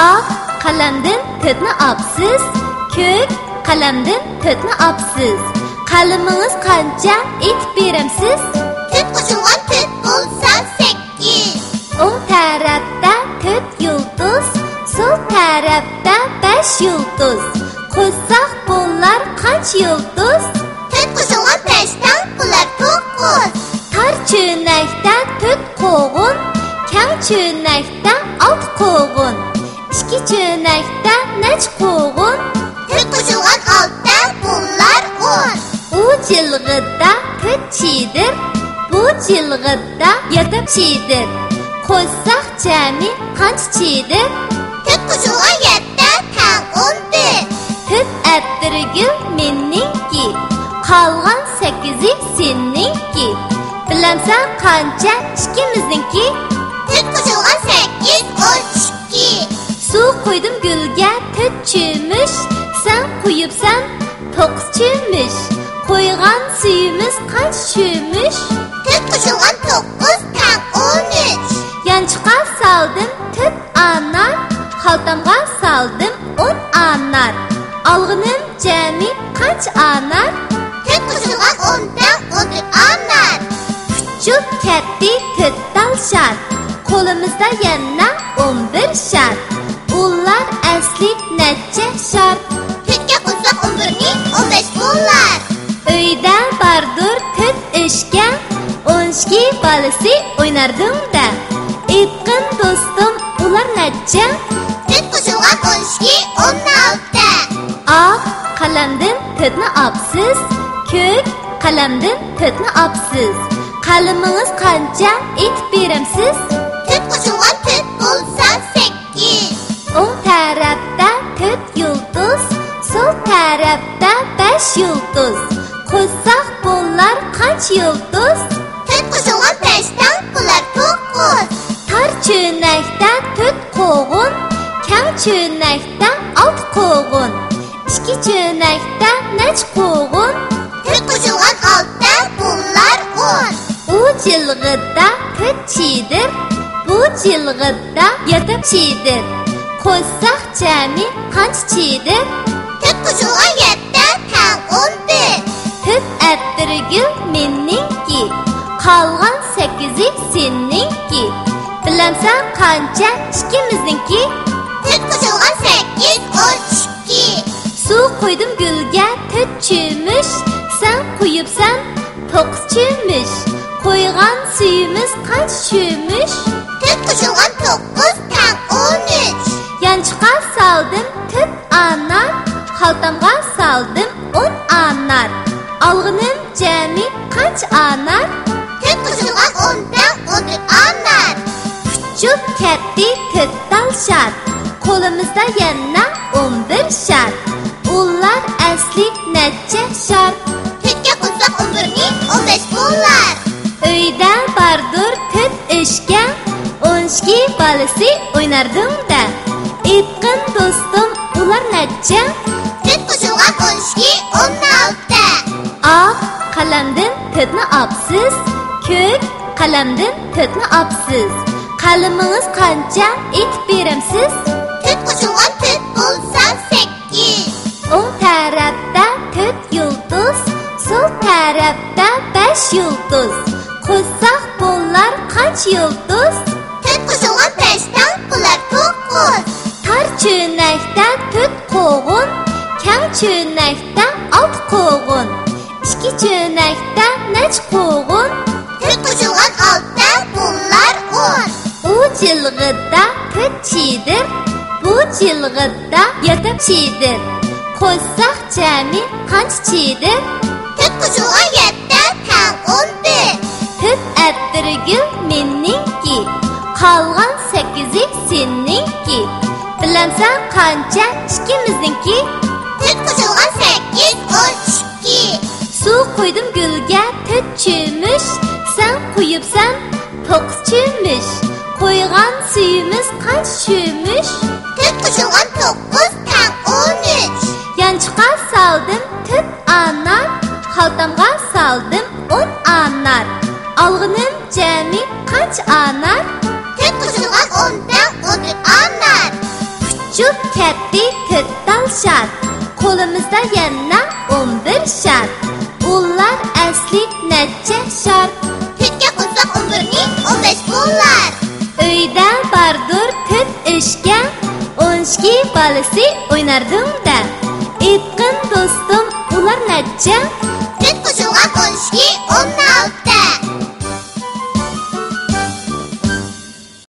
Oq qalamdan to'tni opsiz, ko'k qalamdan to'tni opsiz. Qalamingiz qancha aytib beramsiz? To'rt qo'shilgan to'rt bo'lsa 8. O'ng tarafda 4 yulduz, sol tarafda 5 yulduz. Qo'shsaq bo'lar qancha yulduz? To'rt qo'shilgan 5dan bular 9. Tar cho'nakda 4 qo'g'un, kang cho'nakda 6 qo'g'un. İki cho'nakda necha qo'g'un? To'rt qo'shilgan 6dan bular 10. U jilg'ida 4 chidir, bu jilg'ida 7 chidir. Qo'shsaq jami qancha chidir? To'rt qo'shilgan 7dan tang 11. To'rt atirgul meningki, qolgan 8i seninki. Bilamsan qancha ikkimizniki? To'rt qo'shilgan 8 12. Suv qo'ydim gulga 4 cho'mish, sen qo'yibsan 9 cho'mish. Qo'ygan suyimiz qancha cho'mish? To'rt qo'shilgan 9 tang 13. Yanchiqqa saldim 4 anar, xaltamga saldim 10 anar. Alg'inim jami qancha anar? To'rt qo'shilgan 10dan 14 anar. Puchuk ketdi 4 dal shart, qo'limizda yana 11 shart. Ular asli necha shart? To'rtga qo'shsak 11ni 15 bo'lar. Uyda bardur 4 ishga, 12 balasi o'ynardimda. Aytqin do'stim, ular necha? To'rt qo'shilgan 12 16. Oq qalamdan to'tni opsiz, ko'k qalamdan to'tni opsiz. Qalamingiz qancha aytib beramsiz? To'rt qo'shilgan 4 bo'lsa 8. O'ng tarafda 4 yulduz, sol tarafda 5 yulduz. Qo'shsaq bo'lar qancha yulduz? To'rt qo'shilgan 5dan bular 9. Tar cho'nakda 4 qo'g'un, kang cho'nakda 6 qo'g'un. İki cho'nakda necha qo'g'un? To'rt qo'shilgan 6dan bular 10. U jilg'ida 4 chidir, bu jilg'ida 7 chidir. Qo'shsaq jami qancha chidir? To'rt qo'shilgan 7dan tang 11. To'rt atirgul meningki, qolgan 8i seninki. Bilamsan qancha ikkimizniki? To'rt qo'shilgan 8 12. Suv qo'ydim gulga 4 cho'mish, sen qo'yibsan 9 cho'mish. Qo'ygan suyimiz qancha cho'mish? To'rt qo'shilgan 9 tang 13. Yanchiqqa saldim 4 anar, xaltamga saldim 10 anar. Alg'inim jami qancha anar? To'rt qo'shilgan 10dan 14 anar. Puchuk ketdi 4 dal shart, qo'limizda yana 11 shart. Ular asli necha shart? To'rtga qo'shsak 11ni 15 bo'lar. Uyda bardur 4 ishga, 12 balasi o'ynardimda. Aytqin do'stim, ular necha? To'rt qo'shilgan 12 16. Oq qalamdan to'tni opsiz, ko'k qalamdan to'tni opsiz. Qalamingiz qancha aytib beramsiz? To'rt qo'shilgan 4 bo'lsa 8. O'ng tarafda 4 yulduz, sol tarafda 5 yulduz. Qo'shsaq bo'lar qancha yulduz? To'rt qo'shilgan 5dan bular 9. Tar cho'nakda 4 qo'g'un, kang cho'nakda 6 qo'g'un. İki cho'nakda necha qo'g'un? To'rt qo'shilgan 6dan bular 10. U jilg'ida 4 chidir, bu jilg'ida 7 chidir. Qo'shsaq jami qancha chidir? To'rt qo'shilgan 7dan tang 11. To'rt atirgul meningki, qolgan 8i seninki. Bilamsan qancha ikkimizniki? To'rt qo'shilgan 8 12. Suv qo'ydim gulga 4 cho'mish, sen qo'yibsan 9 cho'mish. Qo'ygan suyimiz qancha cho'mish? To'rt qo'shilgan 9 tang 13. Yanchiqqa saldim 4 anar, xaltamga saldim 10 anar. Alğınım cəmi qaç anar? Tüt qo'shilgan 10 tang 14 anar. Küçük kətti 4 dal şart. Qo'limizda yana 11 şart. Ular asli neçə şart? Tütga qo'shsak 11 ni 15 bo'lar. Uyda bardur 4 ishga 12 balasi o'ynardim da.